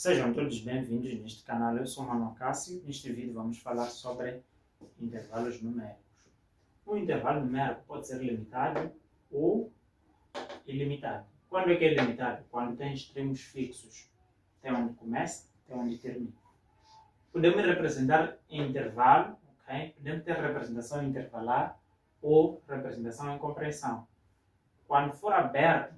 Sejam todos bem-vindos neste canal. Eu sou Manuel Cássio. Neste vídeo vamos falar sobre intervalos numéricos. Um intervalo numérico pode ser limitado ou ilimitado. Quando é que é limitado? Quando tem extremos fixos. Tem onde começa, tem onde termina. Podemos representar em intervalo, ok? Podemos ter representação intervalar ou representação em compreensão. Quando for aberto,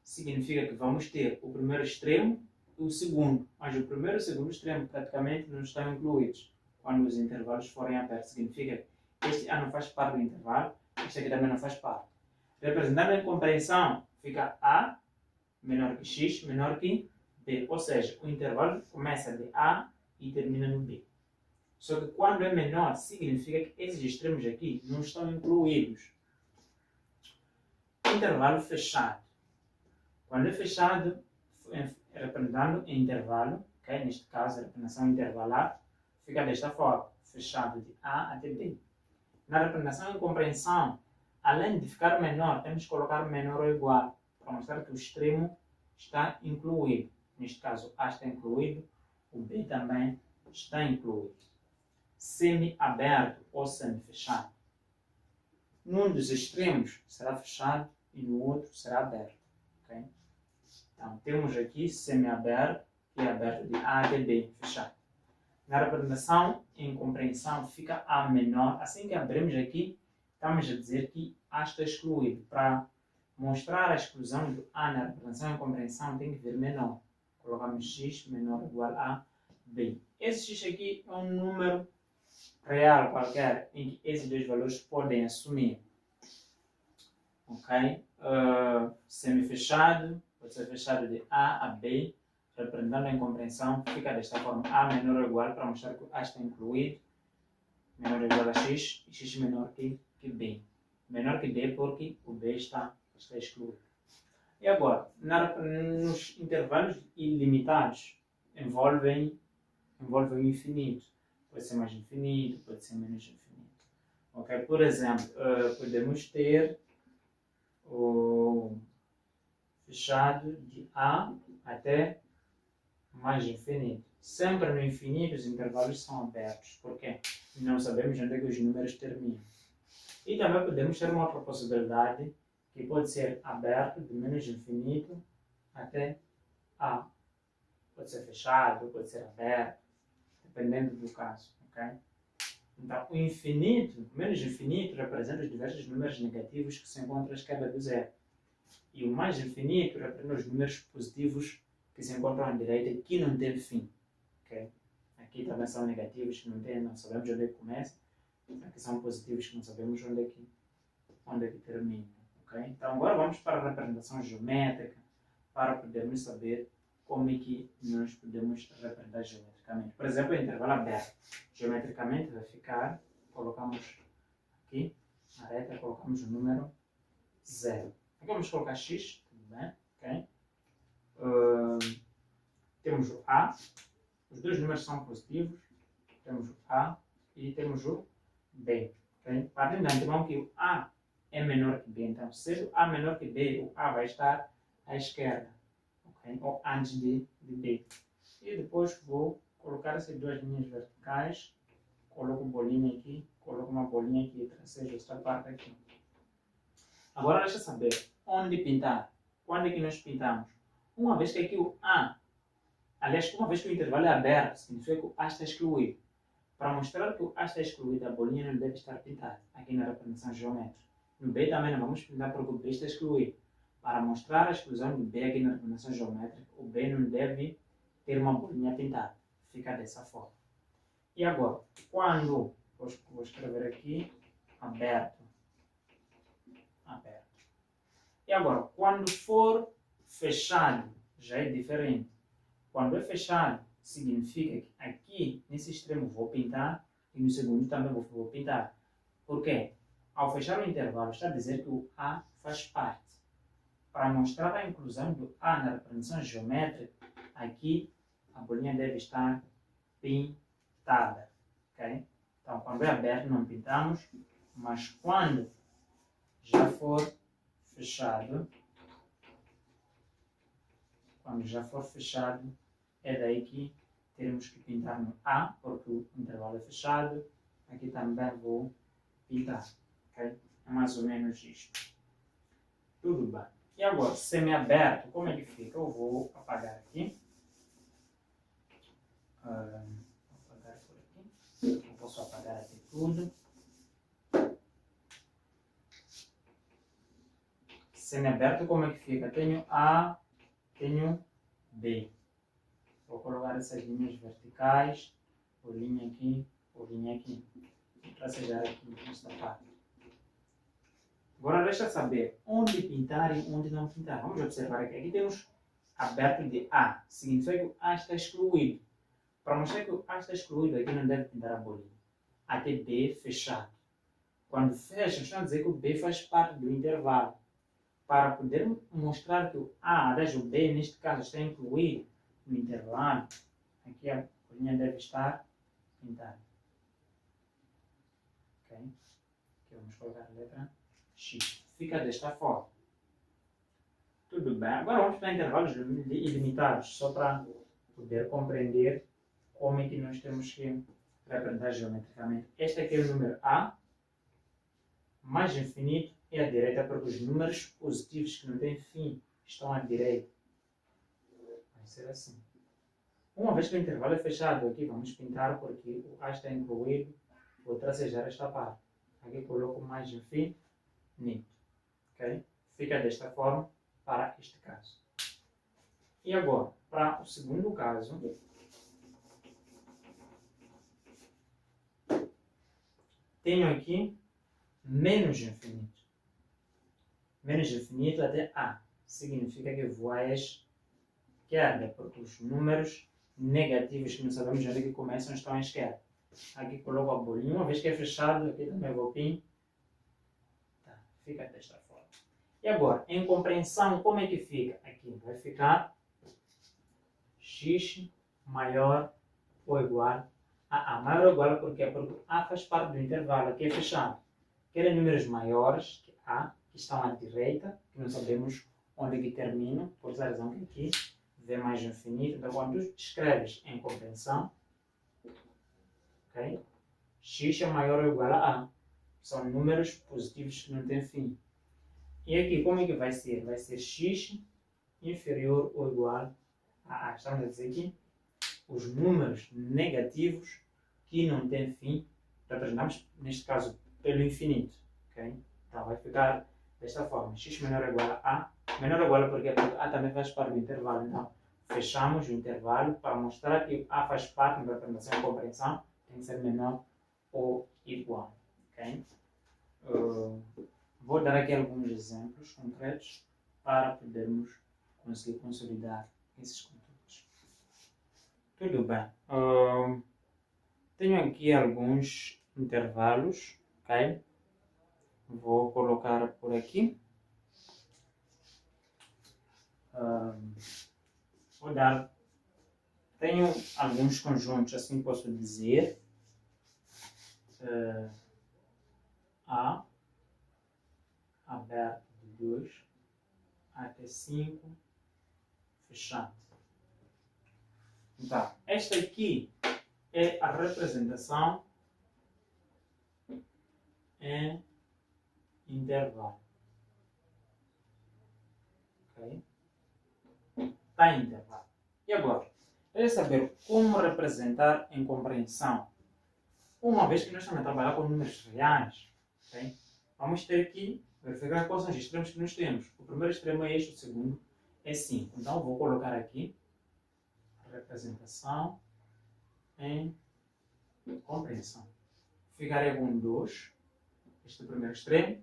significa que vamos ter o primeiro extremo e o segundo, mas o primeiro e o segundo extremo praticamente não estão incluídos. Quando os intervalos forem abertos, significa que este A não faz parte do intervalo, este aqui também não faz parte. Representando em compreensão, fica A menor que X menor que B, ou seja, o intervalo começa de A e termina no B. Só que quando é menor, significa que esses extremos aqui não estão incluídos. Intervalo fechado. Quando é fechado, representando em intervalo, okay? Neste caso, a representação intervalar, fica desta forma, fechado de A até B. Na representação em compreensão, além de ficar menor, temos que colocar menor ou igual, para mostrar que o extremo está incluído. Neste caso, A está incluído, o B também está incluído. Semi-aberto ou semi-fechado. Num dos extremos será fechado e no outro será aberto. Okay? Então, temos aqui semi-aberto e aberto de A até B, fechado. Na representação em compreensão fica A menor. Assim que abrimos aqui, estamos a dizer que A está excluído. Para mostrar a exclusão do A na representação em compreensão, tem que vir menor. Colocamos X menor ou igual a B. Esse X aqui é um número real qualquer, em que esses dois valores podem assumir. Ok? Semi-fechado, pode ser fechado de A a B, representando em compreensão, fica desta forma, A menor ou igual, para mostrar que A está incluído, menor ou igual a X, e X menor que B. Menor que B porque o B está excluído. E agora, nos intervalos ilimitados, envolvem o infinito. Pode ser mais infinito, pode ser menos infinito. Ok? Por exemplo, podemos ter o fechado de A até mais infinito. Sempre no infinito os intervalos são abertos. Por quê? Não sabemos onde é que os números terminam. E também podemos ter uma outra possibilidade que pode ser aberto de menos infinito até A. Pode ser fechado, pode ser aberto, dependendo do caso. Okay? Então, o infinito, menos infinito, representa os diversos números negativos que se encontram à esquerda do zero. E o mais infinito representa os números positivos que se encontram à direita que não têm fim. Okay? Aqui também são negativos que não sabemos onde é que começa. Aqui são positivos que não sabemos onde é que termina. Okay? Então agora vamos para a representação geométrica para podermos saber como é que nós podemos representar geometricamente. Por exemplo, o intervalo aberto. Geometricamente vai ficar, colocamos aqui, na reta, colocamos o número 0. Aqui vamos colocar x, tudo bem? Okay? Temos o A, os dois números são positivos, temos o A e temos o B. Okay? Partindo da antemão que o A é menor que B, então se o A é menor que B, o A vai estar à esquerda, okay? Ou antes de B. E depois vou colocar essas duas linhas verticais, coloco bolinha aqui, coloco uma bolinha aqui, tracejo esta parte aqui. Agora deixa eu saber onde pintar. Quando é que nós pintamos? Uma vez que aqui o A, aliás, uma vez que o intervalo é aberto, significa que o A está excluído. Para mostrar que o A está excluído, a bolinha não deve estar pintada aqui na representação geométrica. No B também não vamos pintar porque o B está excluído. Para mostrar a exclusão do B aqui na representação geométrica, o B não deve ter uma bolinha pintada. Fica dessa forma. E agora, quando, vou escrever aqui, aberto. Aberto. E agora, quando for fechado, já é diferente. Quando é fechado, significa que aqui, nesse extremo, vou pintar e no segundo também vou pintar. Por quê? Ao fechar o intervalo, está a dizer que o A faz parte. Para mostrar a inclusão do A na representação geométrica, aqui a bolinha deve estar pintada. Okay? Então, quando é aberto, não pintamos, mas quando já for fechado, é daí que teremos que pintar no A, porque o intervalo é fechado. Aqui também vou pintar. Okay? É mais ou menos isto. Tudo bem. E agora, semiaberto, como é que fica? Eu vou apagar aqui. Vou apagar por aqui. Eu posso apagar aqui tudo. Semiaberto, como é que fica? Tenho A, tenho B. Vou colocar essas linhas verticais, por linha aqui, para sellar aqui nesta parte. Agora deixa saber onde pintar e onde não pintar. Vamos observar aqui. Aqui temos aberto de A. Significa que o A está excluído. Para mostrar que o A está excluído, aqui não deve pintar a bolinha. Até B fechado. Quando fecha, está a dizer que o B faz parte do intervalo. Para poder mostrar que o A, aliás, o B, neste caso, está incluído no intervalo, aqui a bolinha deve estar pintada. Ok? Aqui vamos colocar a letra X. Fica desta forma. Tudo bem. Agora vamos para intervalos ilimitados, só para poder compreender como é que nós temos que representar geometricamente. Este aqui é o número A, mais infinito é à direita, porque os números positivos que não têm fim estão à direita. Vai ser assim. Uma vez que o intervalo é fechado, aqui vamos pintar porque o A está incluído, vou tracejar esta parte. Aqui coloco mais infinito. Okay? Fica desta forma para este caso. E agora, para o segundo caso, tenho aqui menos infinito. Menos infinito até A. Significa que vou à esquerda, porque os números negativos que não sabemos onde é que começam estão à esquerda. Aqui coloco a bolinha, uma vez que é fechado, aqui também vou pintar. Fica desta forma. E agora, em compreensão, como é que fica? Aqui vai ficar x maior ou igual a A. Maior ou igual por quê? Porque A faz parte do intervalo, aqui é fechado. Querem números maiores que A, que estão à direita, que não sabemos onde que terminam, por essa razão que aqui V mais infinito. Então, quando tu escreves em compreensão, okay, x é maior ou igual a A. São números positivos que não têm fim. E aqui, como é que vai ser? Vai ser x inferior ou igual a A. Estamos a dizer aqui os números negativos que não têm fim, representamos, neste caso, pelo infinito. Okay? Então, vai ficar desta forma. X menor ou igual a A. Menor ou igual porque A também faz parte do intervalo. Então, fechamos o intervalo para mostrar que A faz parte da representação e compreensão. Tem que ser menor ou igual. Okay? Vou dar aqui alguns exemplos concretos para podermos conseguir consolidar esses conteúdos. Tudo bem. Tenho aqui alguns intervalos, ok? Vou colocar por aqui. Vou dar. Tenho alguns conjuntos, assim posso dizer. A aberto de 2 até 5 fechado. Então, esta aqui é a representação em intervalo. Ok? Está em intervalo. E agora, quer saber como representar em compreensão? Uma vez que nós estamos a trabalhar com números reais, okay? Vamos ter aqui, verificar quais são os extremos que nós temos. O primeiro extremo é este, o segundo é 5. Então, vou colocar aqui a representação em compreensão. Ficarei com 2, este é o primeiro extremo,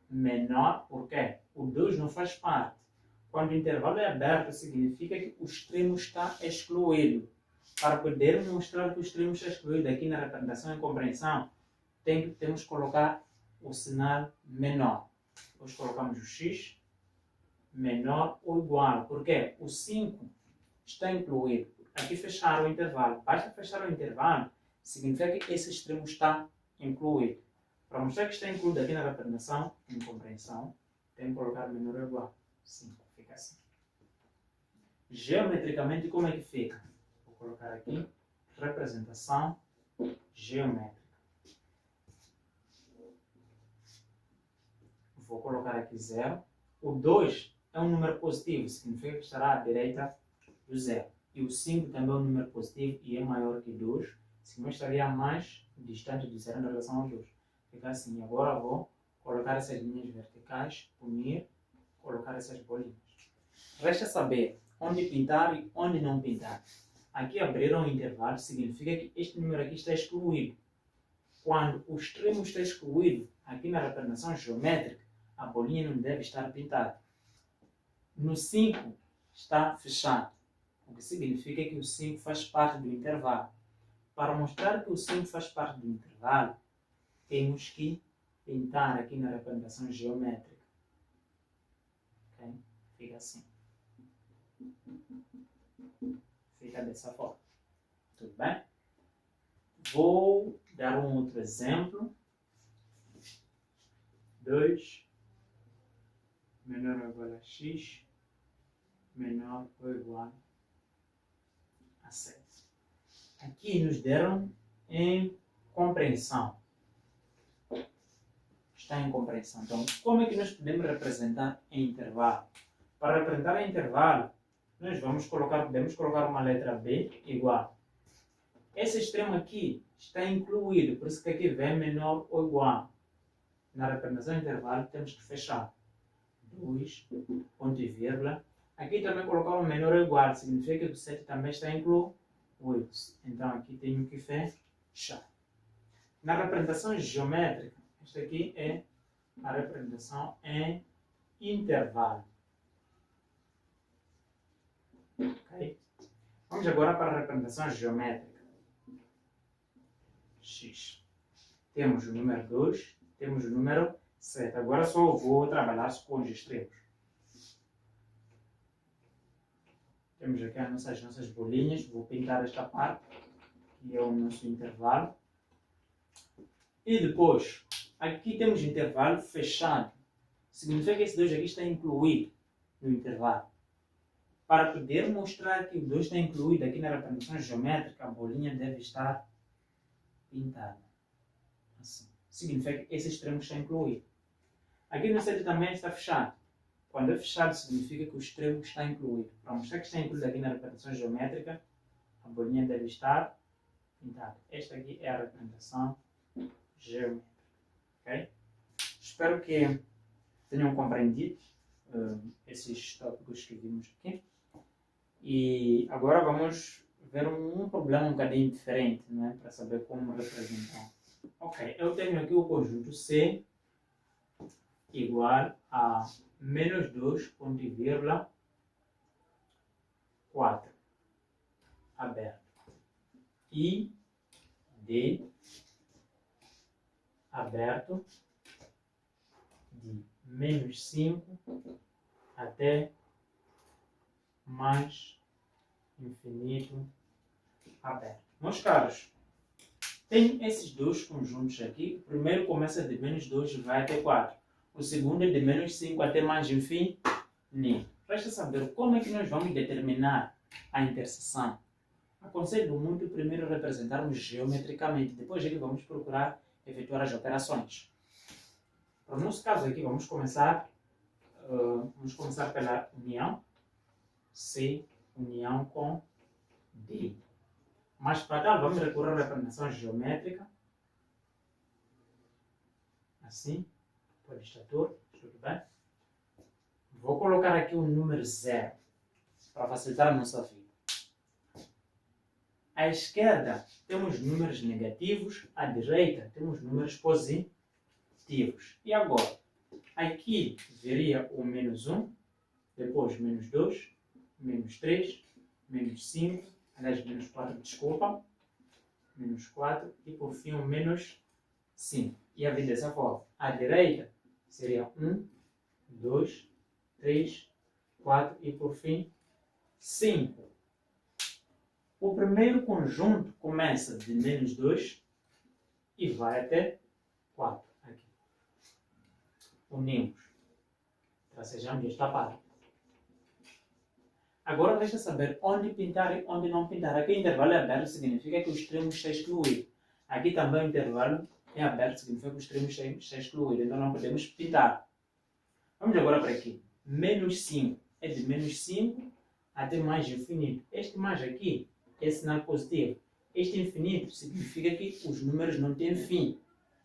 menor, porque o 2 não faz parte. Quando o intervalo é aberto, significa que o extremo está excluído. Para poder mostrar que o extremo está excluído aqui na representação em compreensão, temos que colocar o sinal menor. Depois colocamos o x menor ou igual. Por quê? O 5 está incluído. Aqui fecharam o intervalo. Basta fechar o intervalo, significa que esse extremo está incluído. Para mostrar que está incluído aqui na representação em compreensão, tem que colocar menor ou igual. 5. Fica assim. Geometricamente, como é que fica? Vou colocar aqui, representação geométrica. Vou colocar aqui 0. O 2 é um número positivo, significa que estará à direita do 0. E o 5 também é um número positivo e é maior que 2, significa que estaria mais distante do 0 em relação ao 2. Fica assim. Agora vou colocar essas linhas verticais, unir, colocar essas bolinhas. Resta saber onde pintar e onde não pintar. Aqui abrir um intervalo significa que este número aqui está excluído. Quando o extremo está excluído, aqui na representação geométrica, a bolinha não deve estar pintada. No 5 está fechado, o que significa que o 5 faz parte do intervalo. Para mostrar que o 5 faz parte do intervalo, temos que pintar aqui na representação geométrica. Okay? Fica assim. Fica dessa forma. Tudo bem? Vou dar um outro exemplo. 2 menor ou igual a x menor ou igual a 7. Aqui nos deram em compreensão. Está em compreensão. Então, como é que nós podemos representar em intervalo? Para representar em intervalo, nós podemos colocar uma letra B igual. Esse extremo aqui está incluído, por isso que aqui vem menor ou igual. Na representação em intervalo temos que fechar. 2, ponto e vírgula. Aqui também colocar um menor ou igual, significa que o 7 também está incluído. Então aqui tenho que fechar. Na representação geométrica, esta aqui é a representação em intervalo. Okay? Vamos agora para a representação geométrica. X. Temos o número 2, temos o número 7. Agora só vou trabalhar com os extremos. Temos aqui as nossas bolinhas. Vou pintar esta parte, que é o nosso intervalo. E depois, aqui temos intervalo fechado. Significa que esse 2 aqui está incluído no intervalo. Para poder mostrar que o 2 está incluído aqui na representação geométrica, a bolinha deve estar pintada. Assim. Significa que esse extremo está incluído. Aqui no 7 também está fechado. Quando é fechado, significa que o extremo está incluído. Para mostrar que está incluído aqui na representação geométrica, a bolinha deve estar pintada. Esta aqui é a representação geométrica. Okay? Espero que tenham compreendido esses tópicos que vimos aqui. E agora vamos ver um problema um bocadinho diferente, né, para saber como representar. Ok, eu tenho aqui o conjunto C igual a menos 2, ponto e vírgula, 4, aberto, e D aberto de menos 5 até mais infinito aberto. Meus caros, tem esses dois conjuntos aqui. O primeiro começa de menos 2 e vai até 4. O segundo é de menos 5 até mais infinito. Resta saber como é que nós vamos determinar a interseção. Aconselho muito primeiro representarmos geometricamente. Depois aqui vamos procurar efetuar as operações. Para o nosso caso aqui, vamos começar pela união. C, união com D. Mas para tal, vamos recorrer à representação geométrica. Assim, pode estar tudo bem? Vou colocar aqui o número 0, para facilitar a nossa vida. À esquerda, temos números negativos, à direita, temos números positivos. E agora? Aqui viria o menos 1, depois menos 2, menos 3, menos 5, aliás, menos 4, desculpa, menos 4 e por fim o menos 5. E a vir dessa forma. À direita seria 1, 2, 3, 4 e por fim 5. O primeiro conjunto começa de menos 2 e vai até 4. Aqui. Unimos. Tracejamos esta parte. Agora resta saber onde pintar e onde não pintar. Aqui o intervalo é aberto, significa que o extremo está excluído. Aqui também o intervalo é aberto, significa que o extremo está excluído. Então não podemos pintar. Vamos agora para aqui. Menos 5 é de menos 5 até mais infinito. Este mais aqui é sinal positivo. Este infinito significa que os números não têm fim.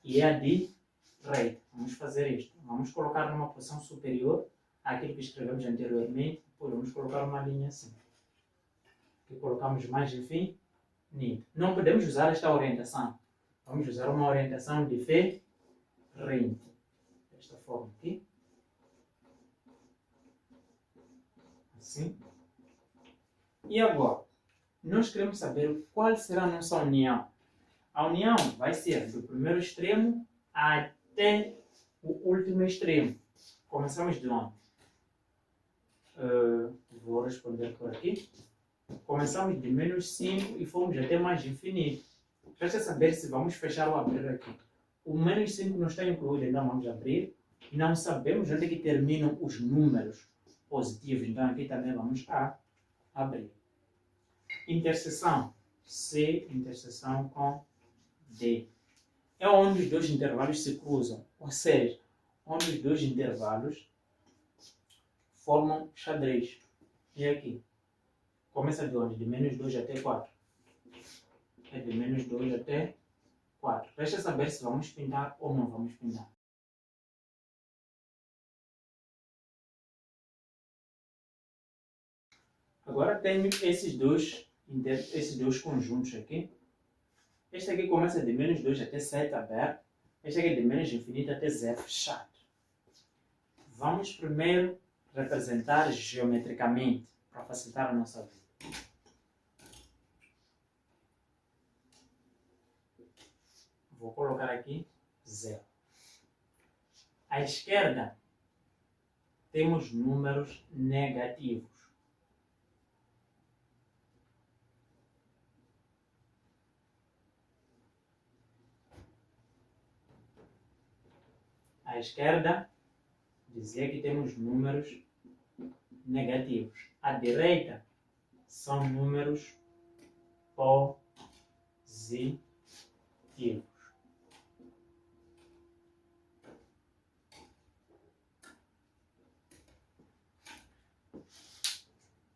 E é a direita. Vamos fazer isto. Vamos colocar numa posição superior àquilo que escrevemos anteriormente. Podemos colocar uma linha assim. Aqui colocamos mais infinito. Não podemos usar esta orientação. Vamos usar uma orientação diferente. Desta forma aqui. Assim. E agora, nós queremos saber qual será a nossa união. A união vai ser do primeiro extremo até o último extremo. Começamos de onde? Vou responder por aqui. Começamos de menos 5 e fomos até mais infinito. Resta saber se vamos fechar ou abrir aqui. O menos 5 não está incluído, então vamos abrir. Não sabemos onde é que terminam os números positivos, então aqui também vamos abrir. Interseção C, interseção com D. É onde os dois intervalos se cruzam, ou seja, onde os dois intervalos formam xadrez. E aqui? Começa de onde? De menos 2 até 4. É de menos 2 até 4. Resta saber se vamos pintar ou não vamos pintar. Agora tenho esses dois conjuntos aqui. Este aqui começa de menos 2 até 7 aberto. Este aqui é de menos infinito até 0 fechado. Vamos primeiro representar geometricamente, para facilitar a nossa vida. Vou colocar aqui 0. À esquerda, temos números negativos. À esquerda, dizia que temos números negativos. À direita, são números positivos.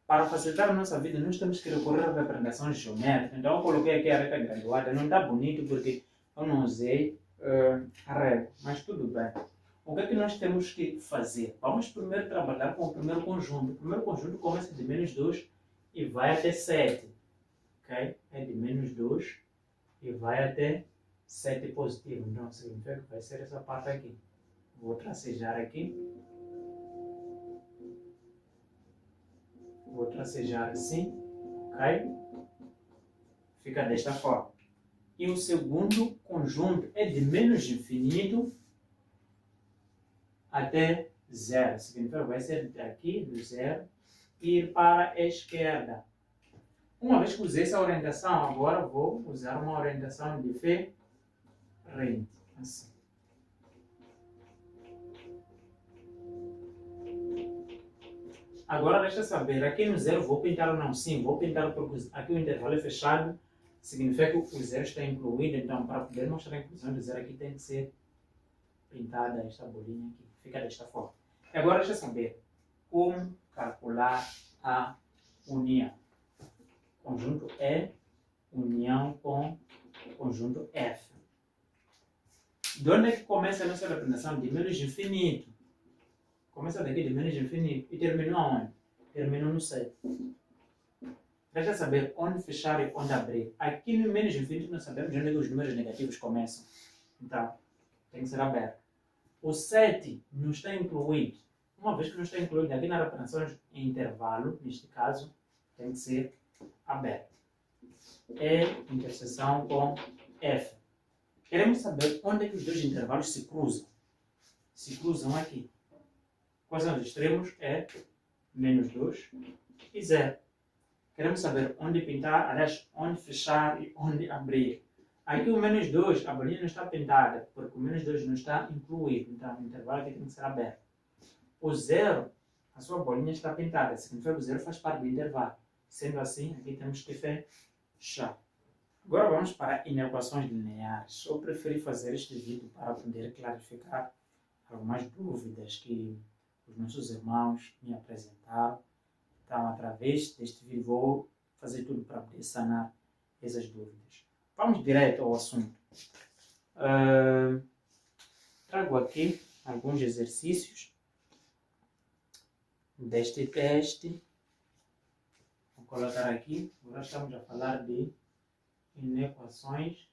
Para facilitar a nossa vida, nós temos que recorrer a representações geométricas. Então, eu coloquei aqui a reta graduada. Não está bonito porque eu não usei a régua, mas tudo bem. O que é que nós temos que fazer? Vamos primeiro trabalhar com o primeiro conjunto. O primeiro conjunto começa de menos 2 e vai até 7. Okay? É de menos 2 e vai até 7 positivo. Então, significa que vai ser essa parte aqui. Vou tracejar aqui. Vou tracejar assim. Ok? Fica desta forma. E o segundo conjunto é de menos infinito até 0. Significa que vai ser daqui, do 0, ir para a esquerda. Uma vez que usei essa orientação, agora vou usar uma orientação diferente. Assim. Agora resta saber, aqui no 0 vou pintar ou não? Sim, vou pintar porque aqui o intervalo é fechado. Significa que o 0 está incluído, então para poder mostrar a inclusão do 0 aqui tem que ser pintada esta bolinha aqui. Fica desta forma. E agora deixa eu saber como calcular a união. Conjunto E, união com conjunto F. De onde é que começa a nossa representação? De menos infinito. Começa daqui de menos infinito e terminou aonde? Terminou no 7. Resta saber onde fechar e onde abrir. Aqui no menos infinito nós sabemos onde os números negativos começam. Então, tem que ser aberto. O 7 não está incluído. Uma vez que não está incluído, aqui na representação em intervalo, neste caso, tem que ser aberto. E interseção com F. Queremos saber onde é que os dois intervalos se cruzam. Se cruzam aqui. Quais são os extremos? É menos 2 e 0. Queremos saber onde pintar, aliás, onde fechar e onde abrir. Aqui o menos 2, a bolinha não está pintada, porque o menos 2 não está incluído. Então, o intervalo aqui tem que ser aberto. O 0 a sua bolinha está pintada, significa que o zero faz parte do intervalo. Sendo assim, aqui temos que fechar. Agora vamos para inequações lineares. Eu preferi fazer este vídeo para poder clarificar algumas dúvidas que os nossos irmãos me apresentaram. Então, através deste vídeo, vou fazer tudo para poder sanar essas dúvidas. Vamos direto ao assunto. Trago aqui alguns exercícios deste teste. Vou colocar aqui. Agora estamos a falar de inequações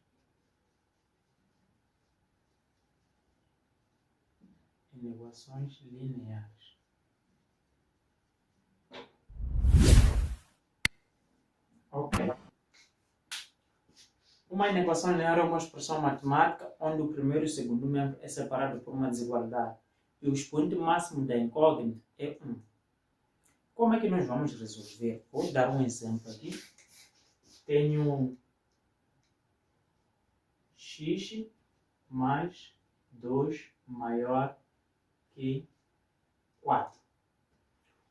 lineares. Ok. Uma inequação linear é uma expressão matemática onde o primeiro e o segundo membro é separado por uma desigualdade e o expoente máximo da incógnita é 1. Como é que nós vamos resolver? Vou dar um exemplo aqui. Tenho x mais 2 maior que 4.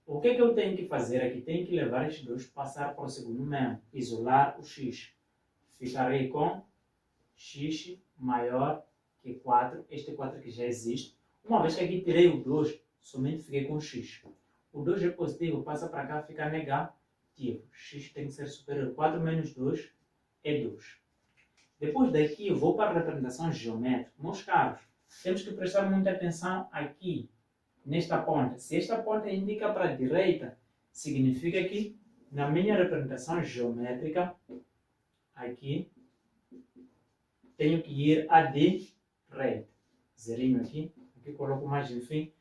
O que eu tenho que fazer aqui? Tenho que levar estes dois, passar para o segundo membro, isolar o x. Ficarei com x maior que 4, este 4 que já existe. Uma vez que aqui tirei o 2, somente fiquei com x. O 2 é positivo, passa para cá, fica negativo. X tem que ser superior. 4 menos 2 é 2. Depois daqui eu vou para a representação geométrica. Meus caros, temos que prestar muita atenção aqui, nesta ponta. Se esta ponta indica para a direita, significa que na minha representação geométrica, aqui, tenho que ir à direita. Zerinho aqui, aqui coloco mais infinito.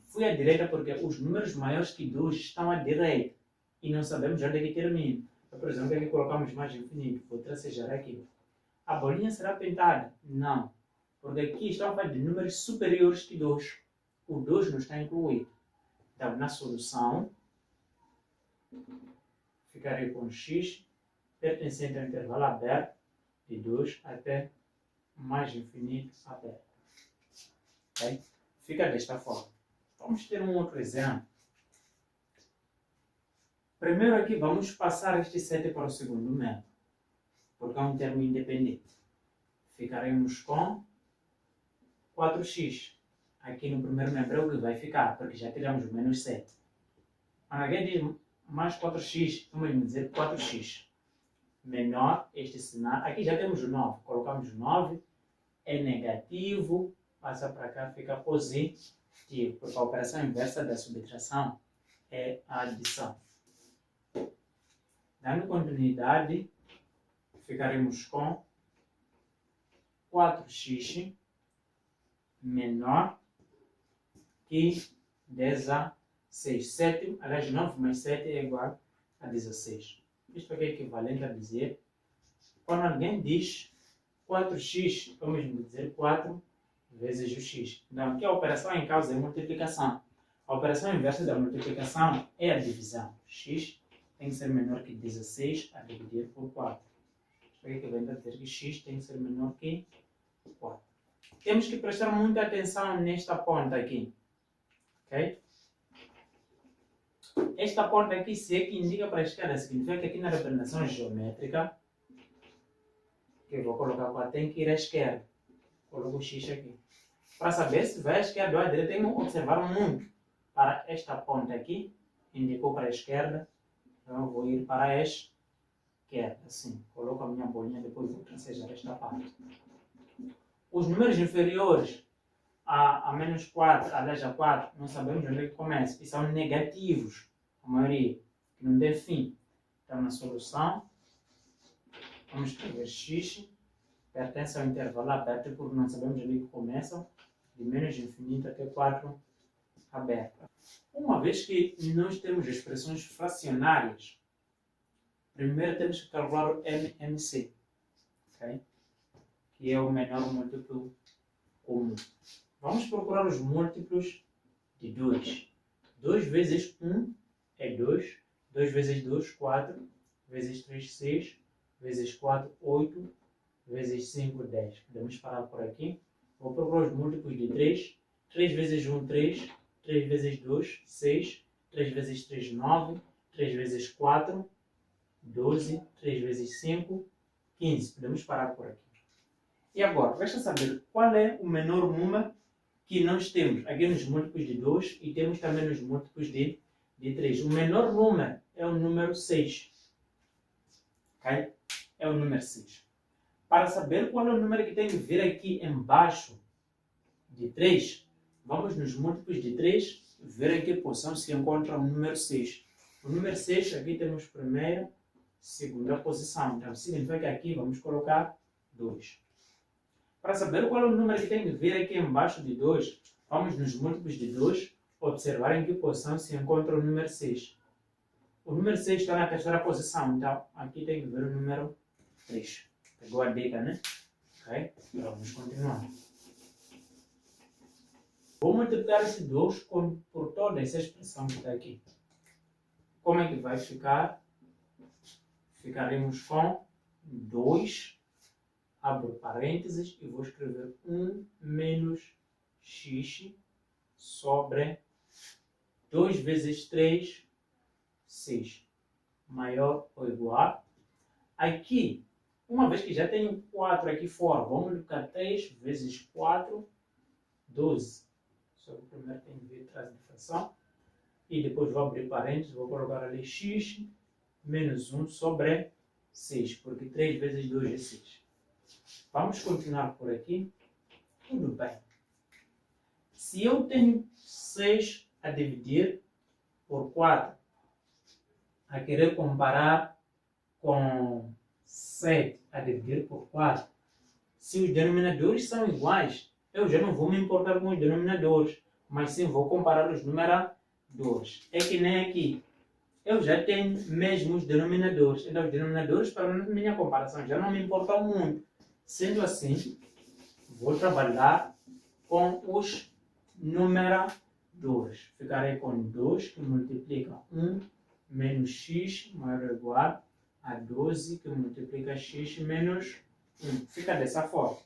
Fui à direita porque os números maiores que 2 estão à direita e não sabemos onde é que termina. Então, por exemplo, aqui colocamos mais infinito, vou tracejar aqui. A bolinha será pintada? Não, porque aqui estão a falar de números superiores que 2. O 2 não está incluído. Então, na solução, ficarei com x pertencente ao intervalo aberto de 2 até mais infinito aberto. Okay? Fica desta forma. Vamos ter um outro exemplo. Primeiro aqui vamos passar este 7 para o segundo membro, porque é um termo independente. Ficaremos com 4x. Aqui no primeiro membro é o que vai ficar, porque já tiramos o menos 7. Alguém diz mais 4x, vamos dizer 4x. Menor este sinal. Aqui já temos o 9. Colocamos o 9, é negativo, passa para cá, fica positivo, porque a operação inversa da subtração é a adição. Dando continuidade, ficaremos com 4x menor que 16. 7, aliás, 9 mais 7 é igual a 16. Isto aqui é equivalente a dizer, quando alguém diz 4x, é o mesmo dizer 4 vezes o x. Então, aqui a operação em causa é multiplicação. A operação inversa da multiplicação é a divisão. X tem que ser menor que 16 a dividir por 4. Isto aqui vem a dizer que x tem que ser menor que 4. Temos que prestar muita atenção nesta ponta aqui. Ok? Esta ponta aqui, se é que indica para a esquerda, significa que aqui na representação geométrica, que eu vou colocar 4, tem que ir à esquerda. Coloco o x aqui. Para saber se vai à esquerda ou à direita, tenho que observar muito. Para esta ponta aqui, indicou para a esquerda, então eu vou ir para a esquerda. Assim, coloco a minha bolinha, depois vou tracejar esta parte. Os números inferiores a menos 4, aliás a 4, não sabemos onde é que começa. E são negativos, a maioria, que não tem fim. Então, na solução, vamos escrever x pertence ao intervalo aberto, porque não sabemos onde é que começam, de menos infinito até 4 aberto. Uma vez que nós temos expressões fracionárias, primeiro temos que calcular o MMC, okay? Que é o menor múltiplo comum. Vamos procurar os múltiplos de 2. 2 vezes 1 é 2. 2 vezes 2, 4. Vezes 3, 6. Vezes 4, 8. Vezes 5, 10. Podemos parar por aqui. Vou procurar os múltiplos de 3. 3 vezes 1, 3. 3 vezes 2, 6. 3 vezes 3, 9. 3 vezes 4, 12. 3 vezes 5, 15. Podemos parar por aqui. E agora, resta saber qual é o menor número que nós temos aqui nos múltiplos de 2 e temos também nos múltiplos de 3. O menor número é o número 6. Ok? É o número 6. Para saber qual é o número que tem que vir aqui embaixo de 3, vamos nos múltiplos de 3 ver em que posição se encontra o número 6. O número 6, aqui temos primeira, segunda posição. Então, significa que aqui vamos colocar 2. Para saber qual é o número que tem que vir aqui embaixo de 2, vamos nos múltiplos de 2 observar em que posição se encontra o número 6. O número 6 está na terceira posição, então aqui tem que vir o número 3. Pegou a dica, né? Ok? Então vamos continuar. Vou multiplicar esse 2 por toda essa expressão que está aqui. Como é que vai ficar? Ficaremos com 2, abro parênteses e vou escrever 1 menos x sobre 2 vezes 3, 6. Maior ou igual. Aqui, uma vez que já tenho 4 aqui fora, vamos multiplicar 3 vezes 4, 12. Só que primeiro tem que vir atrás de fração. E depois vou abrir parênteses, vou colocar ali x menos 1 sobre 6, porque 3 vezes 2 é 6. Vamos continuar por aqui. Tudo bem. Se eu tenho 6 a dividir por 4, a querer comparar com 7 a dividir por 4, se os denominadores são iguais, eu já não vou me importar com os denominadores, mas sim vou comparar os numeradores. É que nem aqui. Eu já tenho mesmo os denominadores. Então, os denominadores, para a minha comparação, já não me importam muito. Sendo assim, vou trabalhar com os numeradores. Ficarei com 2 que multiplica 1 menos x maior ou igual a 12 que multiplica x menos 1. Fica dessa forma.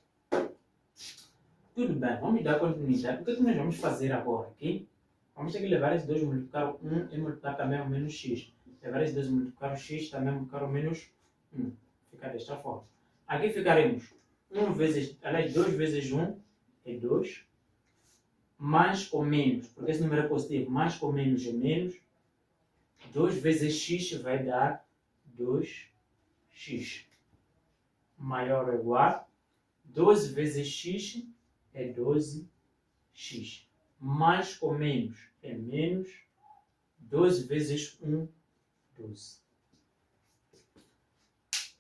Tudo bem, vamos dar continuidade. O que nós vamos fazer agora aqui? Vamos ter que levar esse 2 multiplicar o 1 e multiplicar também o menos x. Levar esse 2 multiplicar o x também multiplicar o menos 1. Fica desta forma. Aqui ficaremos 2 vezes 1 é 2. Mais ou menos, porque esse número é positivo, mais ou menos é menos. 2 vezes x vai dar 2x. Maior ou igual. 12 vezes x é 12x. Mais ou menos é menos. 12 vezes 1, 12.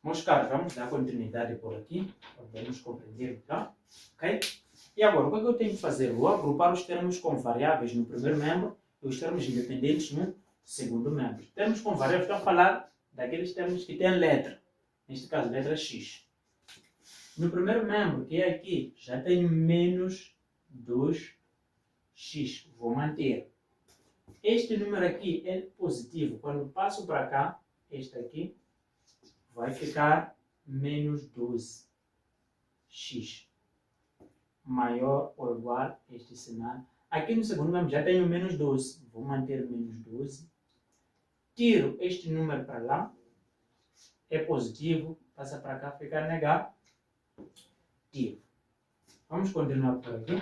Meus caros, vamos dar continuidade por aqui. Podemos compreender, tá? Ok? E agora, o que é que eu tenho que fazer? Vou agrupar os termos com variáveis no primeiro membro e os termos independentes no segundo membro. Termos com variáveis, estou a falar daqueles termos que têm letra. Neste caso, letra x. No primeiro membro, que é aqui, já tenho menos 2x. Vou manter. Este número aqui é positivo. Quando passo para cá, este aqui vai ficar menos 12x. Maior ou igual a este sinal. Aqui no segundo membro já tenho menos 12. Vou manter menos 12. Tiro este número para lá. É positivo. Passa para cá, fica negativo. Vamos continuar por aqui.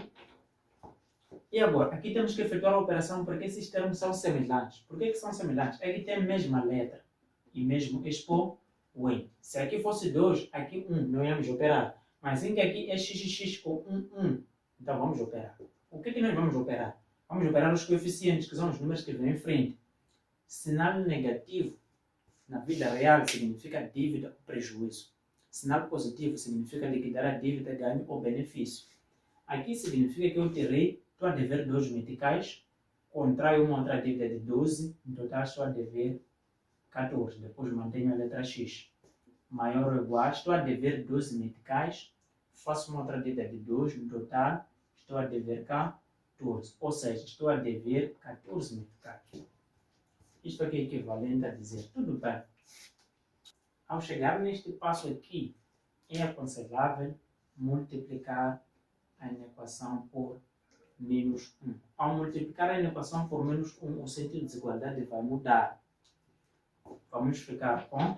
E agora, aqui temos que efetuar a operação porque esses termos são semelhantes. Por que são semelhantes? É que tem a mesma letra e mesmo expoente. Se aqui fosse 2, aqui 1, não íamos operar. Mas em que aqui é xx com 1. Então vamos operar. O que nós vamos operar? Vamos operar os coeficientes, que são os números que vêm em frente. Sinal negativo, na vida real, significa dívida ou prejuízo. Sinal positivo significa liquidar a dívida, ganho ou benefício. Aqui significa que eu estou a dever 2 meticais, contraio uma outra dívida de 12, no total estou a dever 14. Depois mantenho a letra x. Maior ou igual, estou a dever 12 meticais, faço uma outra dívida de 2, no total estou a dever 14. Ou seja, estou a dever 14 meticais. Isto aqui é equivalente a dizer, tudo bem. Ao chegar neste passo aqui, é aconselhável multiplicar a equação por menos 1. Ao multiplicar a equação por menos 1, o sentido de desigualdade vai mudar. Vamos ficar com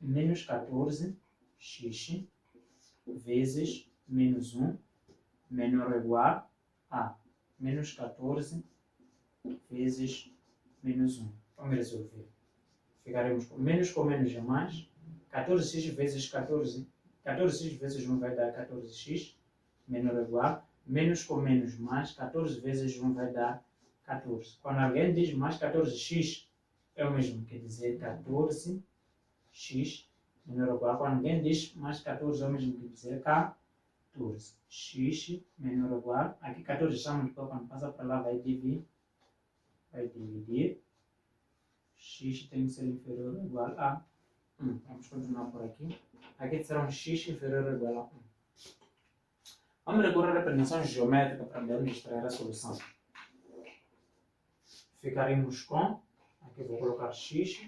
menos 14x vezes menos 1 menor ou igual a menos 14 vezes menos 1. Vamos resolver. Ficaremos com menos é mais. 14x vezes 14. 14x vezes 1 vai dar 14x menor ou igual. Menos com menos mais. 14 vezes 1 vai dar 14. Quando alguém diz mais 14x, é o mesmo que dizer 14x menor ou igual. Quando alguém diz mais 14, é o mesmo que dizer 14. X menor ou igual. Aqui 14 já multiplicou, quando passa para lá vai dividir. X tem que ser inferior ou igual a 1. Vamos continuar por aqui. Aqui será um x inferior ou igual a 1. Vamos recorrer à representação geométrica para podermos extrair a solução. Ficaremos com, aqui vou colocar x,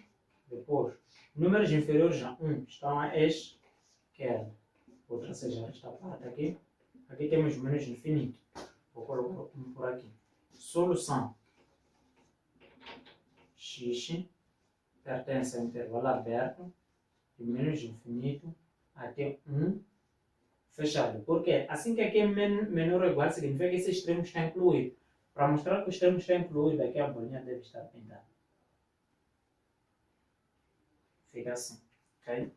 depois, números inferiores a 1 estão à esquerda. Outra seja esta parte aqui. Aqui temos menos infinito. Vou colocar 1 por aqui. Solução. X pertence ao intervalo aberto de menos infinito até 1 fechado. Por quê? Assim que aqui é menor ou igual, significa que esse extremo está incluído. Para mostrar que o extremo está incluído, aqui a bolinha deve estar pintada. Fica assim. Ok?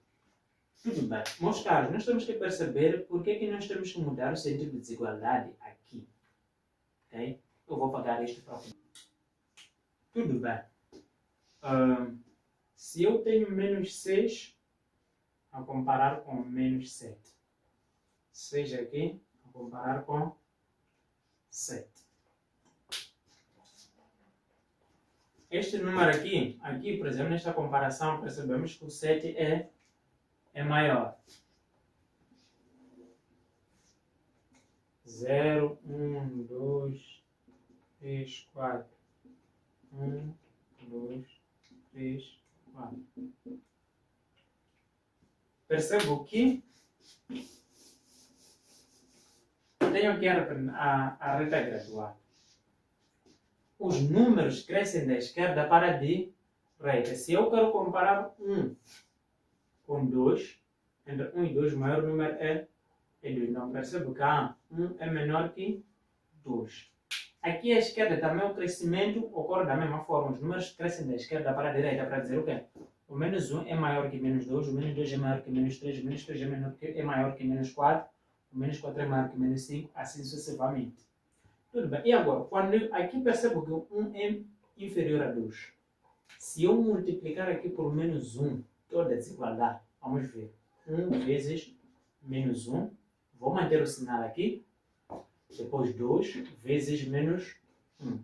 Tudo bem. Meus caros, nós temos que perceber por que nós temos que mudar o sentido de desigualdade aqui. Ok? Eu vou pagar isto para você. Tudo bem. Se eu tenho menos 6 a comparar com menos 7. 6 aqui a comparar com 7. Este número aqui, por exemplo, nesta comparação, percebemos que o 7 é maior. 0, 1, 2, 3, 4. 1, 2, 3, 4. Percebo que tenho aqui a reta gradual. Os números crescem da esquerda para a direita. Se eu quero comparar 1 com 2, entre 1 e 2 o maior número é 2. Então percebo que 1 é menor que 2. Aqui à esquerda também o crescimento ocorre da mesma forma. Os números crescem da esquerda para a direita para dizer o quê? O menos 1 é maior que menos 2, o menos 2 é maior que menos 3, o menos 3 é maior que menos 4, o menos 4 é maior que menos 5, assim sucessivamente. Tudo bem. E agora, quando aqui percebo que 1 é inferior a 2. Se eu multiplicar aqui por menos 1, toda a desigualdade, vamos ver. 1 vezes menos 1, vou manter o sinal aqui. Depois 2 vezes menos 1.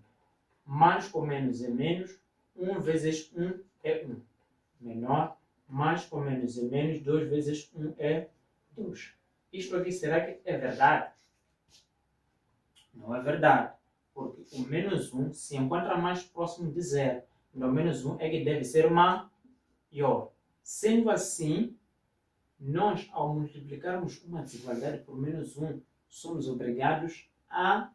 Mais com menos é menos. 1 vezes 1 é 1. Menor. Mais com menos é menos. 2 vezes 1 é 2. Isto aqui será que é verdade? Não é verdade. Porque o menos 1 se encontra mais próximo de 0. Então, menos 1 é que deve ser maior. Sendo assim, nós, ao multiplicarmos uma desigualdade por menos 1, somos obrigados a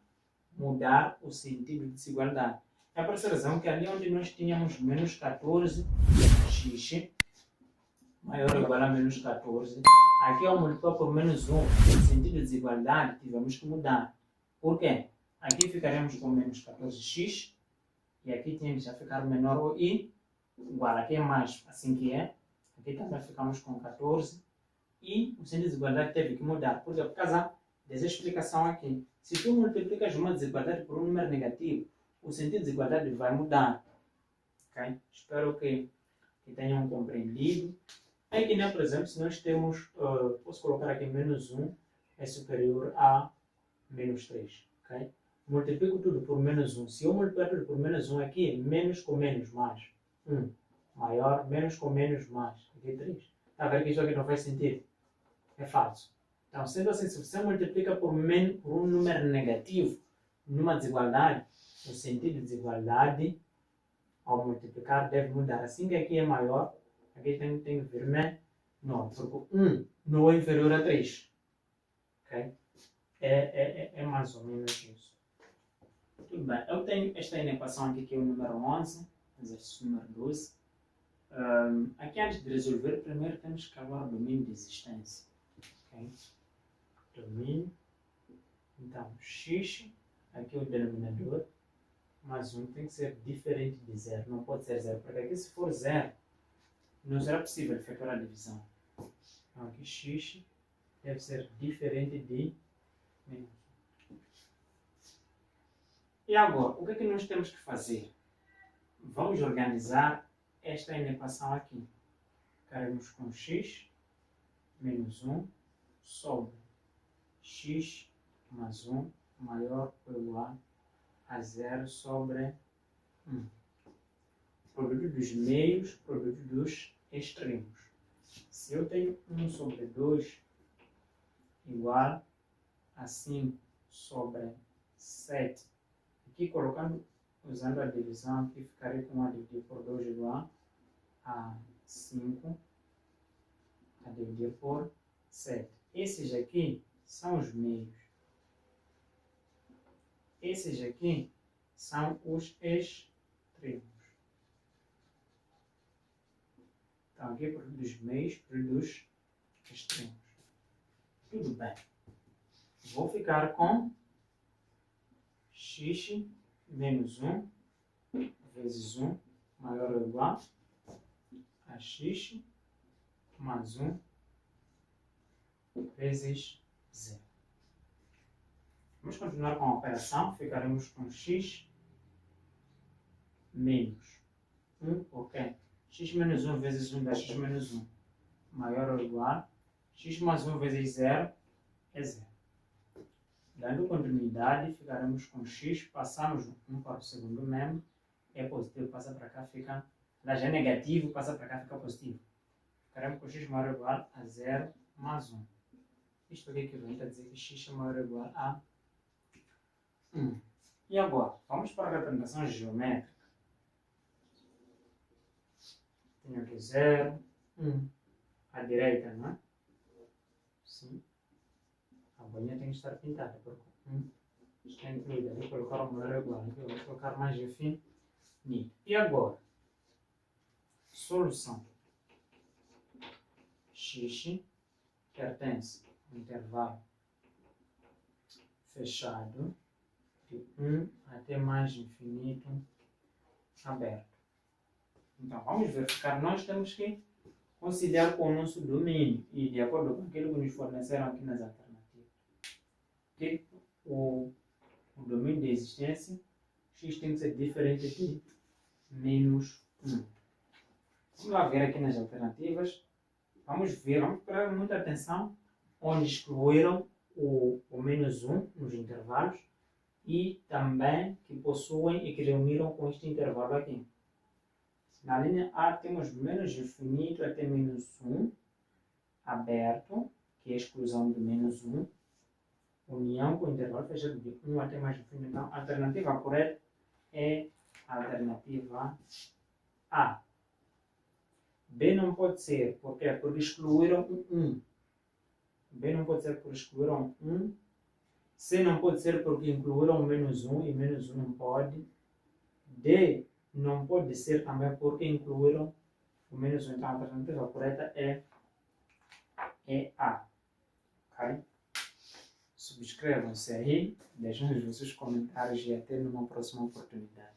mudar o sentido de desigualdade. É por essa razão que ali onde nós tínhamos menos 14x maior ou igual a menos 14, aqui ao multiplicar por menos 1, o sentido de desigualdade tivemos que mudar. Por quê? Aqui ficaremos com menos 14x e aqui temos a ficar menor ou igual. Aqui é mais, assim que é. Aqui também ficamos com 14 e o sentido de desigualdade teve que mudar. Por causa dessa explicação aqui. Se tu multiplicas uma desigualdade por um número negativo, o sentido de desigualdade vai mudar. Okay? Espero que tenham compreendido. Aqui, né, por exemplo, se nós temos, posso colocar aqui menos 1 é superior a menos 3. Okay? Multiplico tudo por menos 1. Se eu multiplicar tudo por menos 1 aqui, menos com menos mais 1. Maior, menos com menos mais. Aqui 3. Está a ver que isso aqui não faz sentido? É falso. Então, sendo assim, se você multiplica por um número negativo numa desigualdade, o sentido de desigualdade, ao multiplicar, deve mudar. Assim que aqui é maior, aqui tem que vir menor. Porque 1 não é inferior a 3. Okay? é mais ou menos isso. Tudo bem, eu tenho esta equação aqui que é o número 11, exercício número 12. Aqui antes de resolver, primeiro temos que calcular o domínio de existência. Okay? Domínio, então x, aqui é o denominador, mais 1 tem que ser diferente de 0, não pode ser 0, porque aqui se for 0, não será possível efetuar a divisão. Então aqui x deve ser diferente de menos 1. E agora, o que é que nós temos que fazer? Vamos organizar esta equação aqui. Ficaremos com x menos 1 sobre x mais 1 maior ou igual a 0 sobre 1. Produto dos meios, produto dos extremos. Se eu tenho 1 sobre 2 igual a 5 sobre 7, aqui colocando, usando a divisão, aqui ficaria com a dividir por 2 igual a 5 a dividir por 7. Esses aqui são os meios. Esses aqui são os extremos. Então, aqui produto dos meios, produto dos extremos. Tudo bem. Vou ficar com x menos 1 vezes 1 maior ou igual a x mais 1 vezes 0. Vamos continuar com a operação. Ficaremos com x menos 1, ok? X menos 1 vezes 1 dá x menos 1 maior ou igual a x mais 1 vezes 0 é 0. Dando continuidade, ficaremos com x, passamos 1 para o segundo membro, é positivo, passa para cá, fica, já é negativo, passa para cá, fica positivo. Ficaremos com x maior ou igual a 0 mais 1. Isto aqui equivalente a dizer que x é maior ou igual a 1. E agora, vamos para a representação geométrica. Tenho aqui 0, 1. À direita, não é? Sim. A bolinha tem que estar pintada, porque 1 está incluída. Vou colocar o maior ou igual. Aqui eu vou colocar mais infinito. E agora? Solução. X pertence ao intervalo fechado de 1 até mais infinito aberto. Então, vamos verificar. Nós temos que conciliar com o nosso domínio e de acordo com aquilo que nos forneceram aqui nas alternativas. Okay? O domínio de existência, x tem que ser diferente de menos 1. Vamos lá ver aqui nas alternativas. Vamos prestar muita atenção onde excluíram o menos 1 nos intervalos e também que possuem e que reuniram com este intervalo aqui. Na linha A temos menos infinito até menos 1, aberto, que é a exclusão do menos 1, união com o intervalo fechado de 1 até mais infinito. Então, a alternativa correta é a alternativa A. B não pode ser, por quê? Porque excluíram o 1. B não pode ser porque excluíram 1. C não pode ser porque incluíram menos 1 e menos 1 não pode. D não pode ser também porque incluíram o menos 1. Então a alternativa correta é A. Ok? Subscrevam-se aí, deixem os vossos comentários e até numa próxima oportunidade.